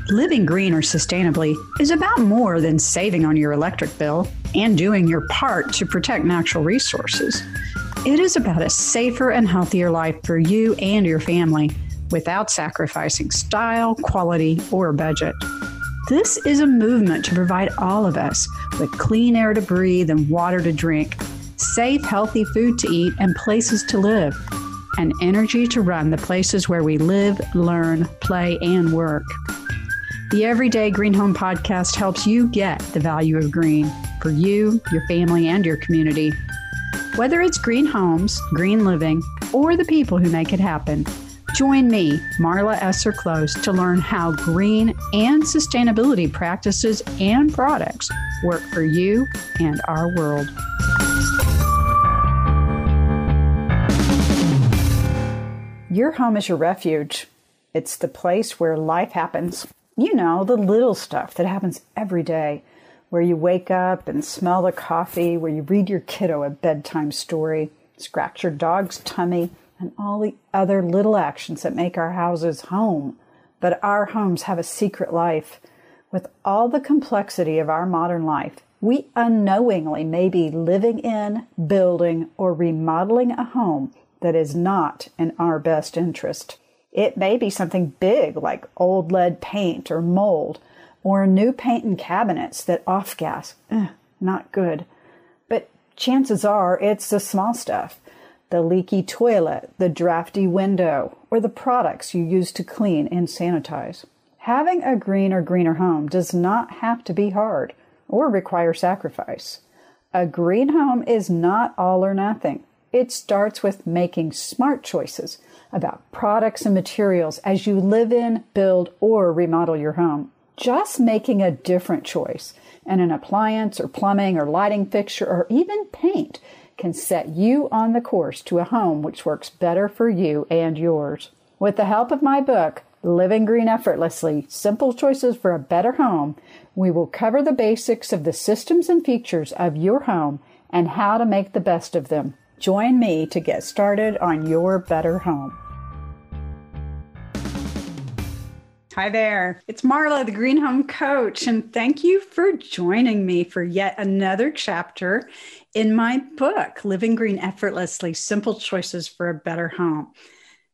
Living green or sustainably is about more than saving on your electric bill and doing your part to protect natural resources. It is about a safer and healthier life for you and your family without sacrificing style, quality, or budget. This is a movement to provide all of us with clean air to breathe and water to drink, safe, healthy food to eat, and places to live, and energy to run the places where we live, learn, play, and work. The Everyday Green Home Podcast helps you get the value of green for you, your family, and your community. Whether it's green homes, green living, or the people who make it happen, join me, Marla Esser Close, to learn how green and sustainability practices and products work for you and our world. Your home is your refuge. It's the place where life happens. You know, the little stuff that happens every day, where you wake up and smell the coffee, where you read your kiddo a bedtime story, scratch your dog's tummy, and all the other little actions that make our houses home. But our homes have a secret life. With all the complexity of our modern life, we unknowingly may be living in, building, or remodeling a home that is not in our best interest. It may be something big like old lead paint or mold, or new paint and cabinets that off-gas. Not good. But chances are it's the small stuff. The leaky toilet, the drafty window, or the products you use to clean and sanitize. Having a green or greener home does not have to be hard or require sacrifice. A green home is not all or nothing. It starts with making smart choices about products and materials as you live in, build, or remodel your home. Just making a different choice in an appliance or plumbing or lighting fixture or even paint can set you on the course to a home which works better for you and yours. With the help of my book, Living Green Effortlessly, Simple Choices for a Better Home, we will cover the basics of the systems and features of your home and how to make the best of them. Join me to get started on your better home. Hi there, it's Marla, the Green Home Coach, and thank you for joining me for yet another chapter in my book, Living Green Effortlessly, Simple Choices for a Better Home.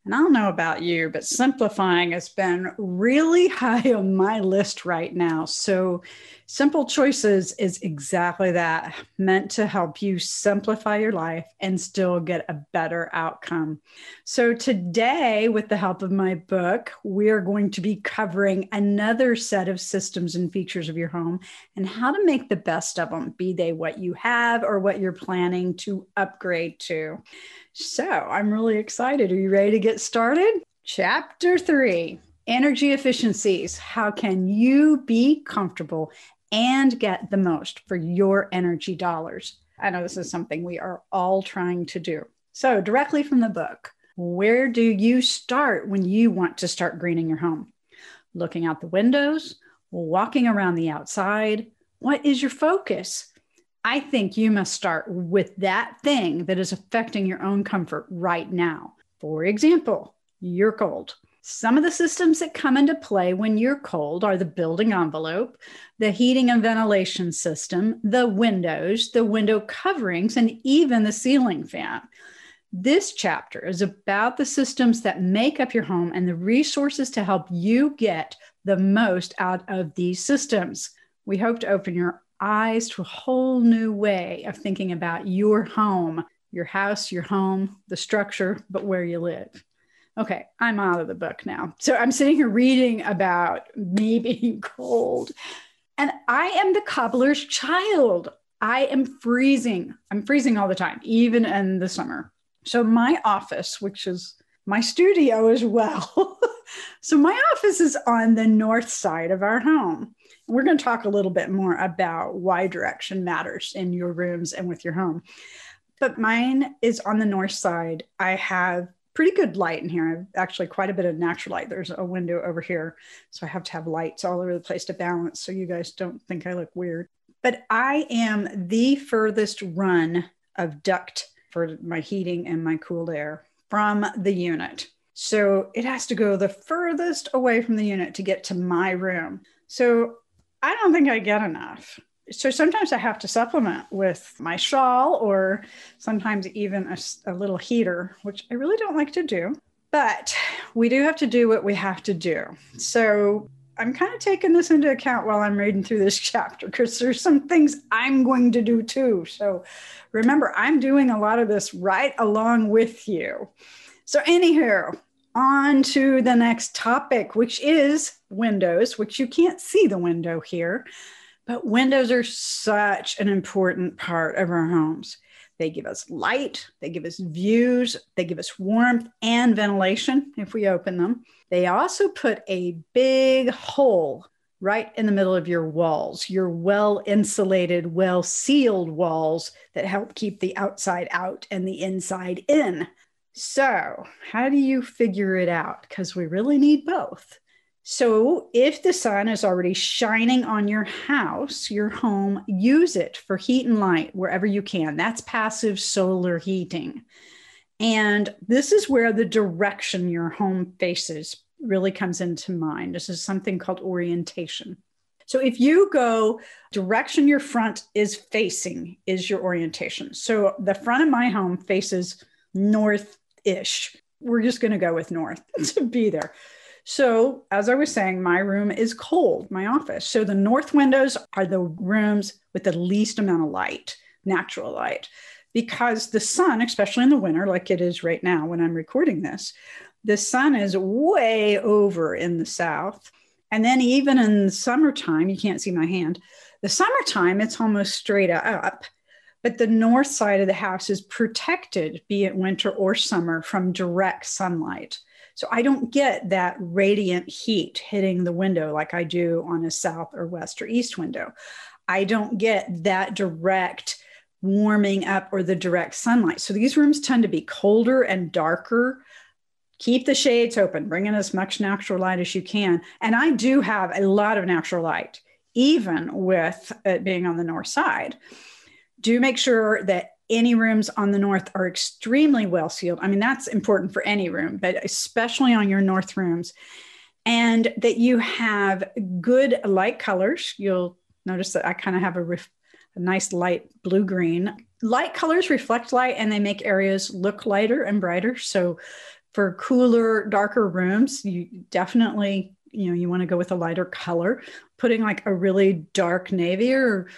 And I don't know about you, but simplifying has been really high on my list right now. So Simple Choices is exactly that, meant to help you simplify your life and still get a better outcome. So today, with the help of my book, we're going to be covering another set of systems and features of your home and how to make the best of them, be they what you have or what you're planning to upgrade to. So I'm really excited. Are you ready to get started? Chapter 3, Energy Efficiencies. How can you be comfortable and get the most for your energy dollars? I know this is something we are all trying to do. So directly from the book, where do you start when you want to start greening your home? Looking out the windows, walking around the outside. What is your focus? I think you must start with that thing that is affecting your own comfort right now. For example, you're cold. Some of the systems that come into play when you're cold are the building envelope, the heating and ventilation system, the windows, the window coverings, and even the ceiling fan. This chapter is about the systems that make up your home and the resources to help you get the most out of these systems. We hope to open your eyes to a whole new way of thinking about your home, your house, your home, the structure, but where you live. Okay, I'm out of the book now. So I'm sitting here reading about me being cold, and I am the cobbler's child. I am freezing. I'm freezing all the time, even in the summer. So my office, which is my studio as well. So my office is on the north side of our home. We're going to talk a little bit more about why direction matters in your rooms and with your home. But mine is on the north side. I have pretty good light in here. I have actually quite a bit of natural light. There's a window over here. So I have to have lights all over the place to balance so you guys don't think I look weird. But I am the furthest run of duct for my heating and my cooled air from the unit. So it has to go the furthest away from the unit to get to my room. So I don't think I get enough. So sometimes I have to supplement with my shawl or sometimes even a little heater, which I really don't like to do. But we do have to do what we have to do. So I'm kind of taking this into account while I'm reading through this chapter because there's some things I'm going to do too. So remember, I'm doing a lot of this right along with you. So anywho, on to the next topic, which is windows, which you can't see the window here, but windows are such an important part of our homes. They give us light, they give us views, they give us warmth and ventilation if we open them. They also put a big hole right in the middle of your walls, your well-insulated, well-sealed walls that help keep the outside out and the inside in. So how do you figure it out? Because we really need both. So if the sun is already shining on your house, your home, use it for heat and light wherever you can. That's passive solar heating. And this is where the direction your home faces really comes into mind. This is something called orientation. So if you go direction your front is facing is your orientation. So the front of my home faces north-ish. We're just going to go with north to be there. So as I was saying, my room is cold, my office. So the north windows are the rooms with the least amount of light, natural light, because the sun, especially in the winter, like it is right now when I'm recording this, the sun is way over in the south. And then even in the summertime, you can't see my hand, the summertime, it's almost straight up. But the north side of the house is protected, be it winter or summer, from direct sunlight. So I don't get that radiant heat hitting the window like I do on a south or west or east window. I don't get that direct warming up or the direct sunlight. So these rooms tend to be colder and darker. Keep the shades open, bring in as much natural light as you can. And I do have a lot of natural light, even with it being on the north side. Do make sure that any rooms on the north are extremely well sealed. I mean, that's important for any room, but especially on your north rooms. And that you have good light colors. You'll notice that I kind of have a nice light blue-green. Light colors reflect light and they make areas look lighter and brighter. So for cooler, darker rooms, you definitely, you want to go with a lighter color. Putting like a really dark navy or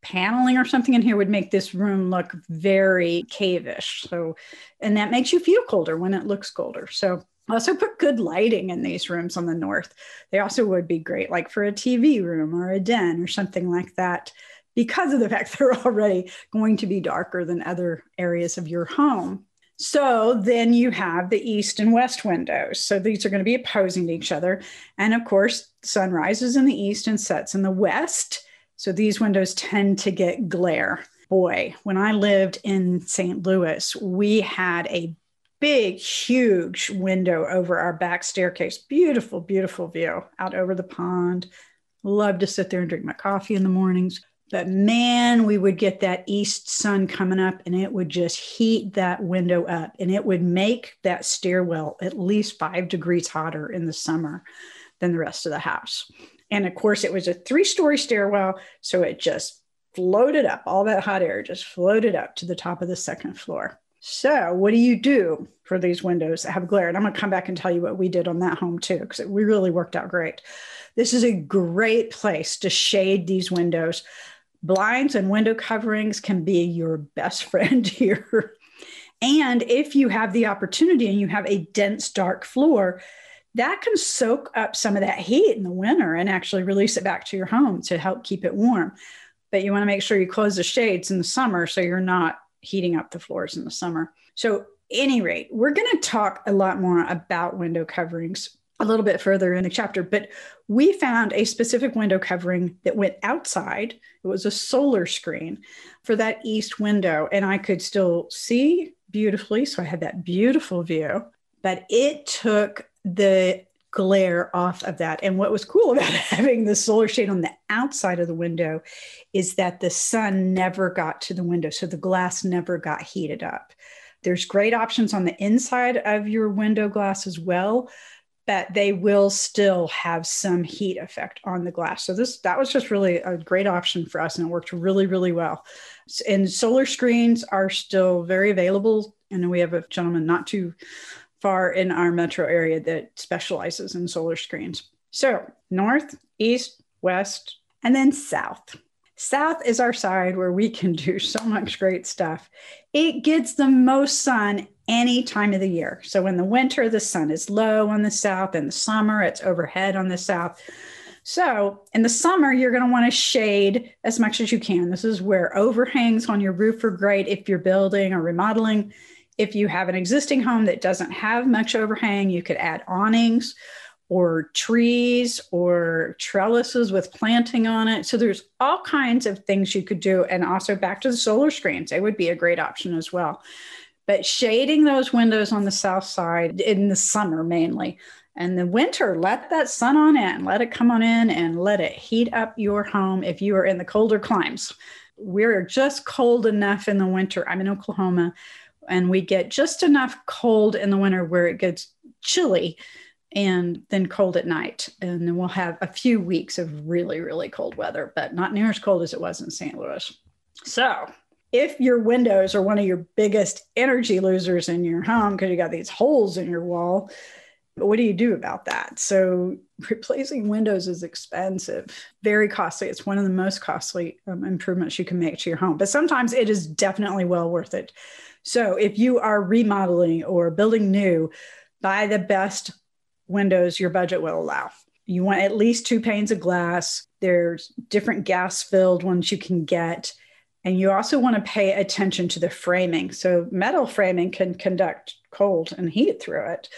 paneling or something in here would make this room look very cave-ish. So, and that makes you feel colder when it looks colder. So also put good lighting in these rooms on the north. They also would be great, like for a TV room or a den or something like that, because of the fact they're already going to be darker than other areas of your home. So then you have the east and west windows. So these are going to be opposing to each other. And of course, sun rises in the east and sets in the west. So these windows tend to get glare. Boy, when I lived in St. Louis, we had a big, huge window over our back staircase. Beautiful, beautiful view out over the pond. Love to sit there and drink my coffee in the mornings. But man, we would get that east sun coming up and it would just heat that window up and it would make that stairwell at least 5 degrees hotter in the summer than the rest of the house. And of course, it was a 3-story stairwell. So it just floated up. All that hot air just floated up to the top of the second floor. So what do you do for these windows that have glare? And I'm going to come back and tell you what we did on that home too, because we really worked out great. This is a great place to shade these windows. Blinds and window coverings can be your best friend here. And if you have the opportunity and you have a dense, dark floor, that can soak up some of that heat in the winter and actually release it back to your home to help keep it warm. But you want to make sure you close the shades in the summer so you're not heating up the floors in the summer. So at any rate, we're going to talk a lot more about window coverings a little bit further in the chapter, but we found a specific window covering that went outside. It was a solar screen for that east window, and I could still see beautifully. So I had that beautiful view, but it took the glare off of that. And what was cool about having the solar shade on the outside of the window is that the sun never got to the window. So the glass never got heated up. There's great options on the inside of your window glass as well, but they will still have some heat effect on the glass. So that was just really a great option for us, and it worked really, really well. And solar screens are still very available. And we have a gentleman not too far in our metro area that specializes in solar screens. So north, east, west, and then south. South is our side where we can do so much great stuff. It gets the most sun any time of the year. So in the winter, the sun is low on the south. In the summer, it's overhead on the south. So in the summer, you're going to want to shade as much as you can. This is where overhangs on your roof are great if you're building or remodeling. If you have an existing home that doesn't have much overhang, you could add awnings or trees or trellises with planting on it. So there's all kinds of things you could do. And also back to the solar screens, they would be a great option as well. But shading those windows on the south side in the summer mainly. And the winter, let that sun on in, let it come on in and let it heat up your home if you are in the colder climes. We're just cold enough in the winter. I'm in Oklahoma, and we get just enough cold in the winter where it gets chilly and then cold at night. And then we'll have a few weeks of really, really cold weather, but not near as cold as it was in St. Louis. So if your windows are one of your biggest energy losers in your home because you got these holes in your wall, what do you do about that? So replacing windows is expensive, very costly. It's one of the most costly improvements you can make to your home, but sometimes it is definitely well worth it. So if you are remodeling or building new, buy the best windows your budget will allow. You want at least 2 panes of glass. There's different gas-filled ones you can get. And you also want to pay attention to the framing. So metal framing can conduct cold and heat through it.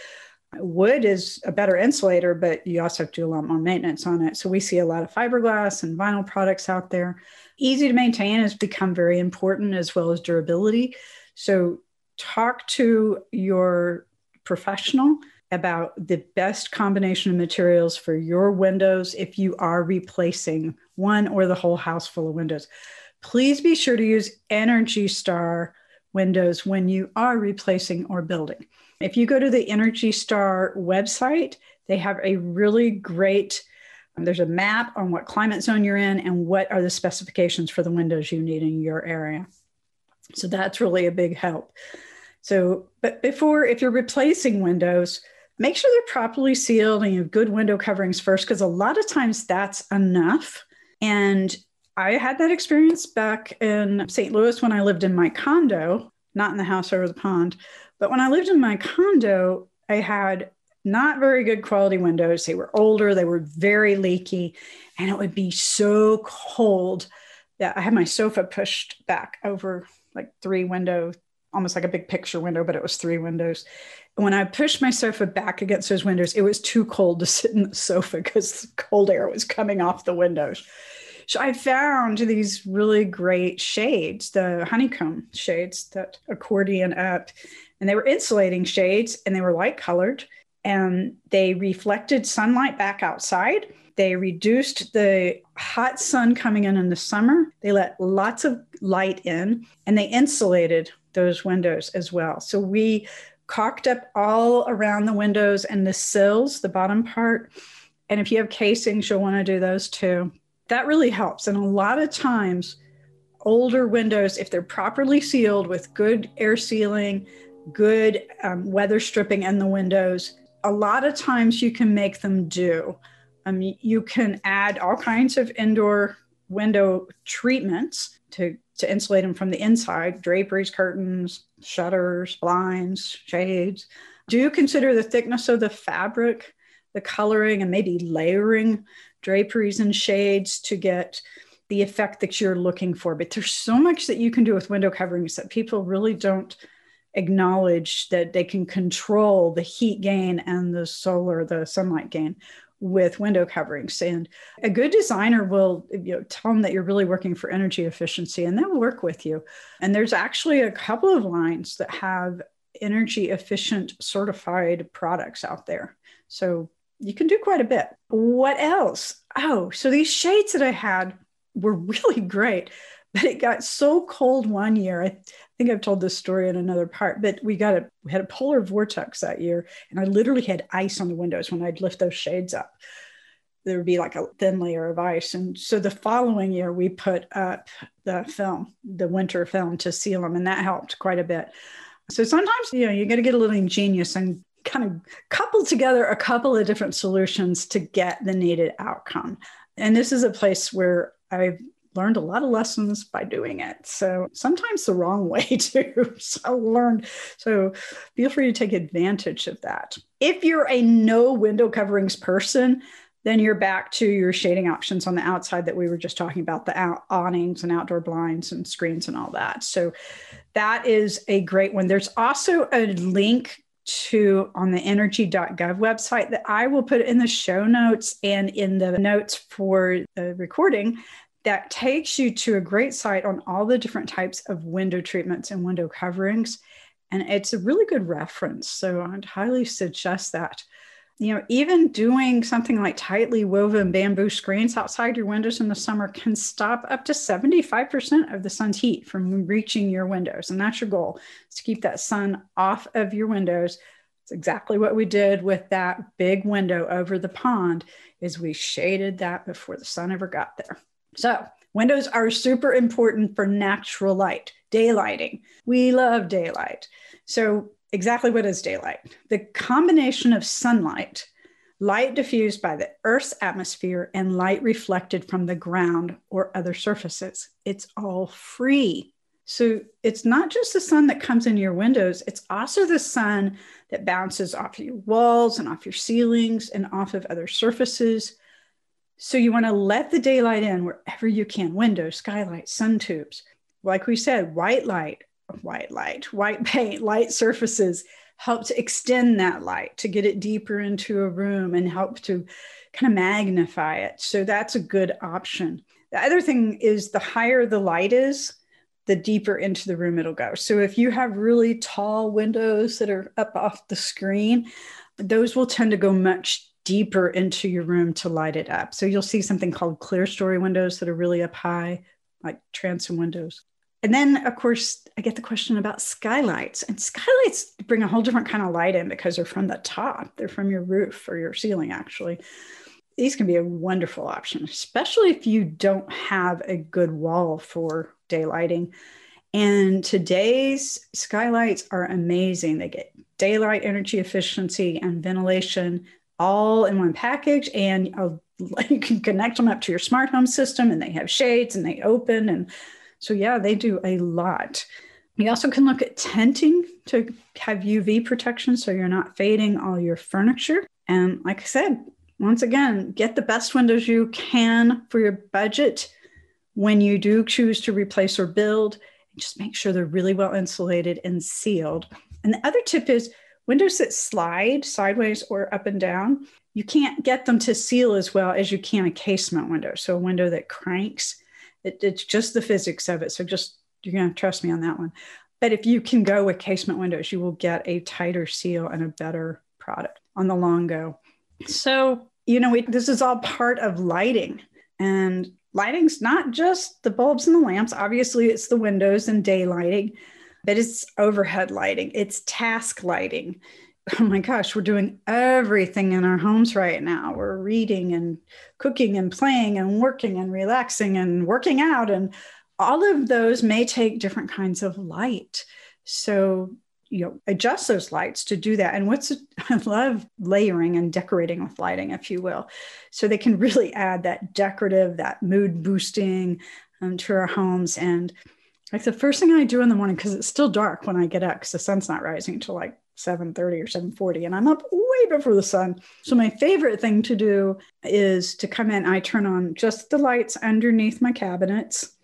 Wood is a better insulator, but you also have to do a lot more maintenance on it. So we see a lot of fiberglass and vinyl products out there. Easy to maintain has become very important, as well as durability. So talk to your professional about the best combination of materials for your windows if you are replacing one or the whole house full of windows. Please be sure to use Energy Star windows when you are replacing or building. If you go to the Energy Star website, they have a really great, there's a map on what climate zone you're in and what are the specifications for the windows you need in your area. So that's really a big help. So, but before, if you're replacing windows, make sure they're properly sealed and you have good window coverings first, because a lot of times that's enough. And I had that experience back in St. Louis when I lived in my condo, not in the house over the pond. But when I lived in my condo, I had not very good quality windows. They were older, they were very leaky, and it would be so cold that I had my sofa pushed back over like 3 windows, almost like a big picture window, but it was 3 windows. And when I pushed my sofa back against those windows, it was too cold to sit in the sofa because the cold air was coming off the windows. So I found these really great shades, the honeycomb shades that accordion up, and they were insulating shades and they were light colored and they reflected sunlight back outside. They reduced the hot sun coming in the summer. They let lots of light in and they insulated those windows as well. So we caulked up all around the windows and the sills, the bottom part. And if you have casings, you'll want to do those too. That really helps. And a lot of times, older windows, if they're properly sealed with good air sealing, good weather stripping in the windows, a lot of times you can make them do. You can add all kinds of indoor window treatments to insulate them from the inside, draperies, curtains, shutters, blinds, shades. Do consider the thickness of the fabric, the coloring, and maybe layering draperies and shades to get the effect that you're looking for. But there's so much that you can do with window coverings that people really don't acknowledge, that they can control the heat gain and the sunlight gain with window coverings. And a good designer will tell them that you're really working for energy efficiency, and they'll work with you. And there's actually a couple of lines that have energy efficient certified products out there. So you can do quite a bit. What else? Oh, so these shades that I had were really great, but it got so cold one year. think I've told this story in another part, but we had a polar vortex that year, and I literally had ice on the windows when I'd lift those shades up. There would be like a thin layer of ice. And so the following year we put up the winter film to seal them, and that helped quite a bit. So sometimes, you got to get a little ingenious and kind of couple together a couple of different solutions to get the needed outcome. And this is a place where I've learned a lot of lessons by doing it. So sometimes the wrong way too. So feel free to take advantage of that. If you're a no window coverings person, then you're back to your shading options on the outside that we were just talking about, the awnings and outdoor blinds and screens and all that. So that is a great one. There's also a link on the energy.gov website that I will put in the show notes and in the notes for the recording that takes you to a great site on all the different types of window treatments and window coverings. And it's a really good reference. So I'd highly suggest that. Even doing something like tightly woven bamboo screens outside your windows in the summer can stop up to 75% of the sun's heat from reaching your windows. And that's your goal, is to keep that sun off of your windows. It's exactly what we did with that big window over the pond, is we shaded that before the sun ever got there. So windows are super important for natural light, daylighting. We love daylight. So exactly what is daylight? The combination of sunlight, light diffused by the Earth's atmosphere, and light reflected from the ground or other surfaces. It's all free. So it's not just the sun that comes in your windows, it's also the sun that bounces off your walls and off your ceilings and off of other surfaces. So you want to let the daylight in wherever you can. Windows, skylights, sun tubes. Like we said, white paint, light surfaces help to extend that light, to get it deeper into a room and help to kind of magnify it. So that's a good option. The other thing is, the higher the light is, the deeper into the room it'll go. So if you have really tall windows that are up off the screen, those will tend to go much deeper into your room to light it up. So you'll see something called clear story windows that are really up high, like transom windows. And then, of course, I get the question about skylights. And skylights bring a whole different kind of light in because they're from the top. They're from your roof or your ceiling, actually. These can be a wonderful option, especially if you don't have a good wall for daylighting. And today's skylights are amazing. They get daylight, energy efficiency, and ventilation all in one package. And you can connect them up to your smart home system, and they have shades and they open. And so, yeah, they do a lot. You also can look at tenting to have UV protection so you're not fading all your furniture. And like I said, once again, get the best windows you can for your budget when you do choose to replace or build. Just make sure they're really well insulated and sealed. And the other tip is, windows that slide sideways or up and down, you can't get them to seal as well as you can a casement window. So a window that cranks, it's just the physics of it. So you're going to trust me on that one. But if you can go with casement windows, you will get a tighter seal and a better product on the long go. So, this is all part of lighting. And lighting's not just the bulbs and the lamps. Obviously, it's the windows and day lighting, but it's overhead lighting. It's task lighting. Oh my gosh, we're doing everything in our homes right now. We're reading and cooking and playing and working and relaxing and working out. And all of those may take different kinds of light. So, adjust those lights to do that. And I love layering and decorating with lighting, if you will. So they can really add that decorative, that mood boosting to our homes. And like the first thing I do in the morning, because it's still dark when I get up, because the sun's not rising until like 7:30 or 7:40, and I'm up way before the sun. So my favorite thing to do is to come in. I turn on just the lights underneath my cabinets,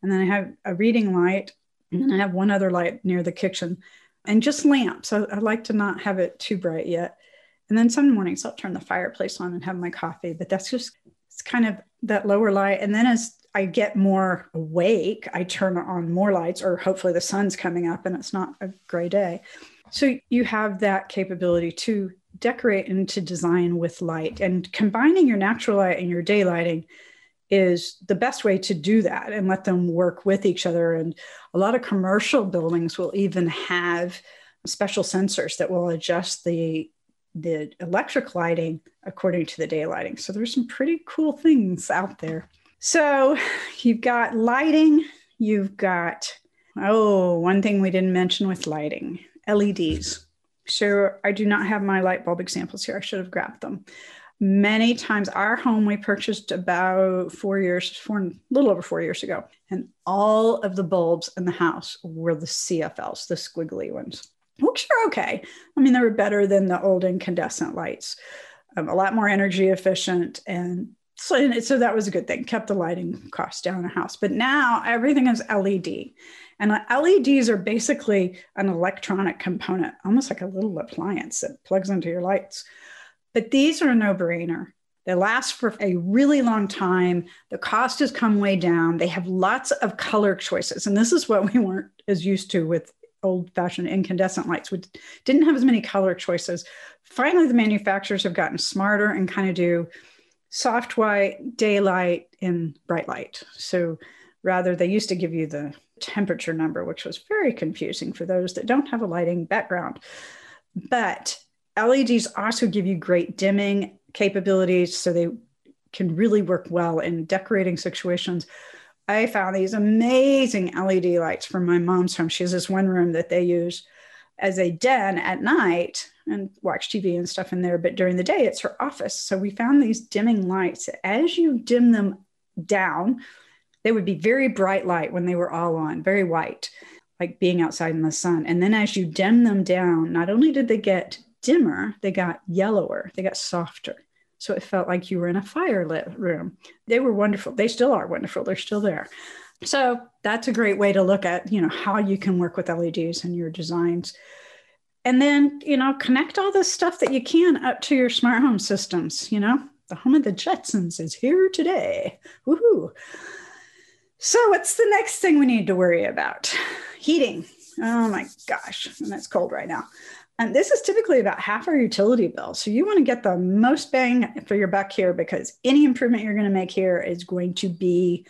and then I have a reading light, and then I have one other light near the kitchen, and just lamps. I like to not have it too bright yet. And then some mornings I'll turn the fireplace on and have my coffee, but it's kind of that lower light. And then as I get more awake, I turn on more lights, or hopefully the sun's coming up and it's not a gray day. So you have that capability to decorate and to design with light, and combining your natural light and your day lighting is the best way to do that and let them work with each other. And a lot of commercial buildings will even have special sensors that will adjust the electric lighting according to the day lighting. So there's some pretty cool things out there. So you've got lighting, you've got, one thing we didn't mention with lighting, LEDs. So I do not have my light bulb examples here. I should have grabbed them. Many times, our home we purchased about a little over 4 years ago, and all of the bulbs in the house were the CFLs, the squiggly ones, which are okay. I mean, they were better than the old incandescent lights, a lot more energy efficient. And so that was a good thing, kept the lighting costs down in the house. But now everything is LED. And LEDs are basically an electronic component, almost like a little appliance that plugs into your lights. But these are a no-brainer. They last for a really long time. The cost has come way down. They have lots of color choices. And this is what we weren't as used to with old-fashioned incandescent lights. We didn't have as many color choices. Finally, the manufacturers have gotten smarter and kind of do soft white, daylight, and bright light. So rather, they used to give you the temperature number, which was very confusing for those that don't have a lighting background. But LEDs also give you great dimming capabilities, so they can really work well in decorating situations. I found these amazing LED lights from my mom's home. She has this one room that they use as a den at night and watch TV and stuff in there. But during the day, it's her office. So we found these dimming lights. As you dim them down, they would be very bright light when they were all on, very white, like being outside in the sun. And then as you dim them down, not only did they get dimmer, they got yellower, they got softer. So it felt like you were in a firelit room. They were wonderful. They still are wonderful. They're still there. So that's a great way to look at, how you can work with LEDs in your designs. And then, connect all the stuff that you can up to your smart home systems. The home of the Jetsons is here today. Woohoo. So what's the next thing we need to worry about? Heating. Oh my gosh. And that's cold right now. And this is typically about half our utility bill. So you want to get the most bang for your buck here, because any improvement you're going to make here is going to be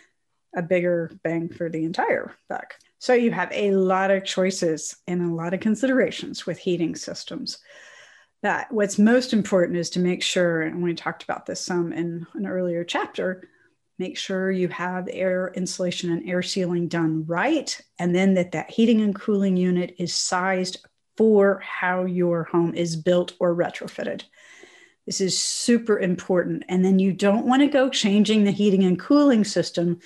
a bigger bang for the entire buck. So you have a lot of choices and a lot of considerations with heating systems. But what's most important is to make sure, and we talked about this some in an earlier chapter, make sure you have air insulation and air sealing done right. And then that heating and cooling unit is sized for how your home is built or retrofitted. This is super important. And then you don't want to go changing the heating and cooling system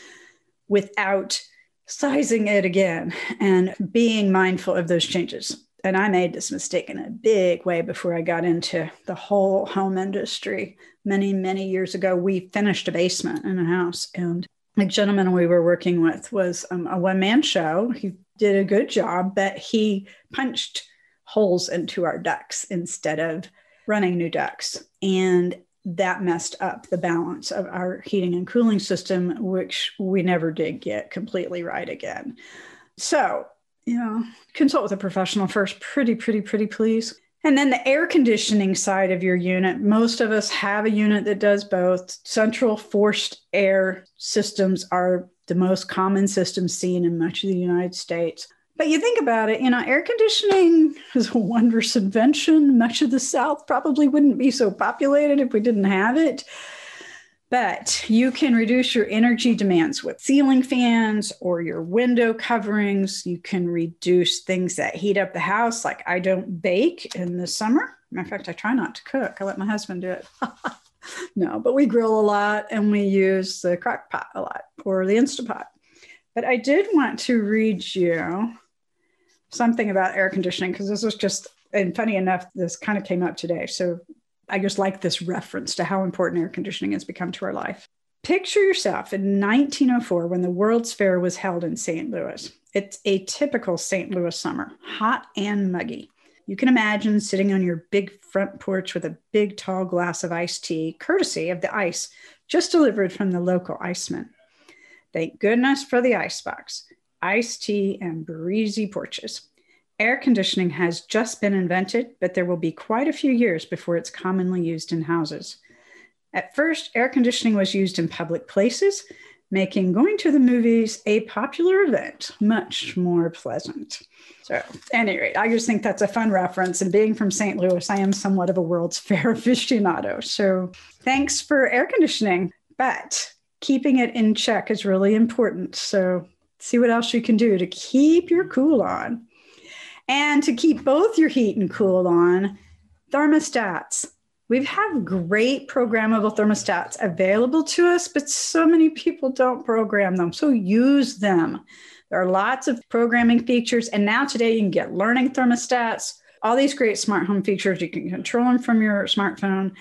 without sizing it again and being mindful of those changes. And I made this mistake in a big way before I got into the whole home industry. Many, many years ago, we finished a basement in a house. And the gentleman we were working with was a one-man show. He did a good job, but he punched holes into our ducts instead of running new ducts. And that messed up the balance of our heating and cooling system, which we never did get completely right again. So, consult with a professional first, pretty please. And then the air conditioning side of your unit. Most of us have a unit that does both. Central forced air systems are the most common systems seen in much of the United States. But you think about it, air conditioning is a wondrous invention. Much of the South probably wouldn't be so populated if we didn't have it. But you can reduce your energy demands with ceiling fans or your window coverings. You can reduce things that heat up the house, like I don't bake in the summer. Matter of fact, I try not to cook. I let my husband do it. No, but we grill a lot and we use the crock pot a lot or the Instapot. But I did want to read you something about air conditioning, because this was just, and funny enough, this kind of came up today. So I just like this reference to how important air conditioning has become to our life. Picture yourself in 1904 when the World's Fair was held in St. Louis. It's a typical St. Louis summer, hot and muggy. You can imagine sitting on your big front porch with a big tall glass of iced tea, courtesy of the ice just delivered from the local iceman. Thank goodness for the icebox, iced tea, and breezy porches. Air conditioning has just been invented, but there will be quite a few years before it's commonly used in houses. At first, air conditioning was used in public places, making going to the movies a popular event much more pleasant. So at any rate, I just think that's a fun reference. And being from St. Louis, I am somewhat of a World's Fair aficionado. So thanks for air conditioning, but keeping it in check is really important. So see what else you can do to keep your cool on. And to keep both your heat and cool on, thermostats. We have great programmable thermostats available to us, but so many people don't program them. So use them. There are lots of programming features. And now today you can get learning thermostats, all these great smart home features. You can control them from your smartphone.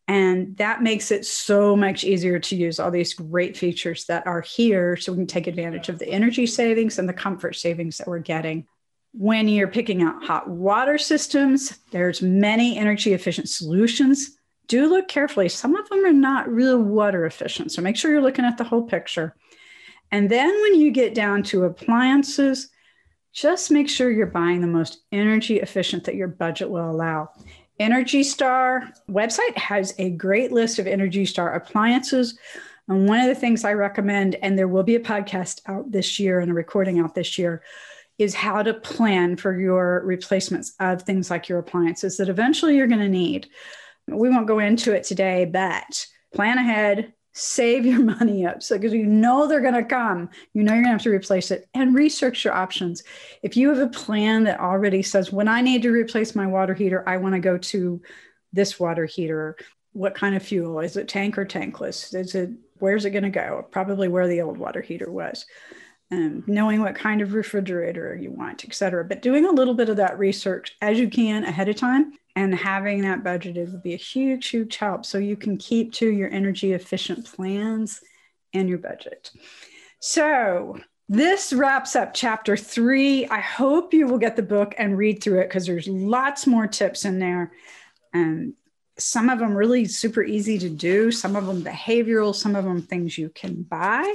And that makes it so much easier to use all these great features that are here so we can take advantage of the energy savings and the comfort savings that we're getting. When you're picking out hot water systems, there's many energy efficient solutions. Do look carefully. Some of them are not real water efficient. So make sure you're looking at the whole picture. And then when you get down to appliances, just make sure you're buying the most energy efficient that your budget will allow. Energy Star website has a great list of Energy Star appliances. And one of the things I recommend, and there will be a podcast out this year and a recording out this year, is how to plan for your replacements of things like your appliances that eventually you're going to need. We won't go into it today, but plan ahead, save your money up. So because you know they're going to come, you know you're going to have to replace it, and research your options. If you have a plan that already says, when I need to replace my water heater, I want to go to this water heater. What kind of fuel? Is it tank or tankless? Where's it going to go? Probably where the old water heater was. Knowing what kind of refrigerator you want, et cetera. But doing a little bit of that research as you can ahead of time and having that budgeted will be a huge, huge help so you can keep to your energy efficient plans and your budget. So this wraps up chapter 3. I hope you will get the book and read through it because there's lots more tips in there. Some of them really super easy to do, some of them behavioral, some of them things you can buy.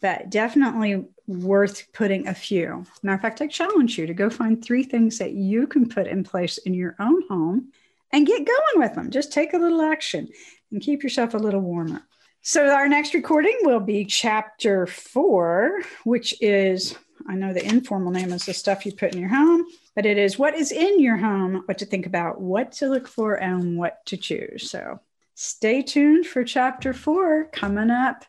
But definitely worth putting a few. Matter of fact, I challenge you to go find 3 things that you can put in place in your own home and get going with them. Just take a little action and keep yourself a little warmer. So our next recording will be chapter 4, which is, I know the informal name is the stuff you put in your home, but it is what is in your home, what to think about, what to look for, and what to choose. So stay tuned for chapter 4 coming up.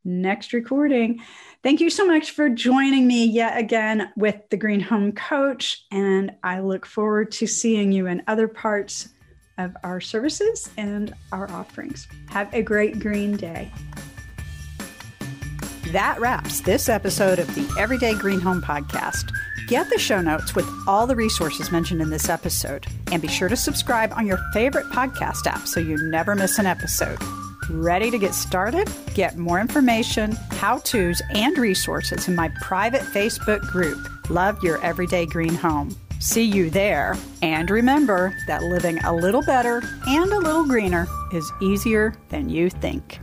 Next recording. Thank you so much for joining me yet again with the Green Home Coach. And I look forward to seeing you in other parts of our services and our offerings. Have a great green day. That wraps this episode of the Everyday Green Home Podcast. Get the show notes with all the resources mentioned in this episode. And be sure to subscribe on your favorite podcast app so you never miss an episode. Ready to get started? Get more information, how-tos, and resources in my private Facebook group, Love Your Everyday Green Home. See you there. And remember that living a little better and a little greener is easier than you think.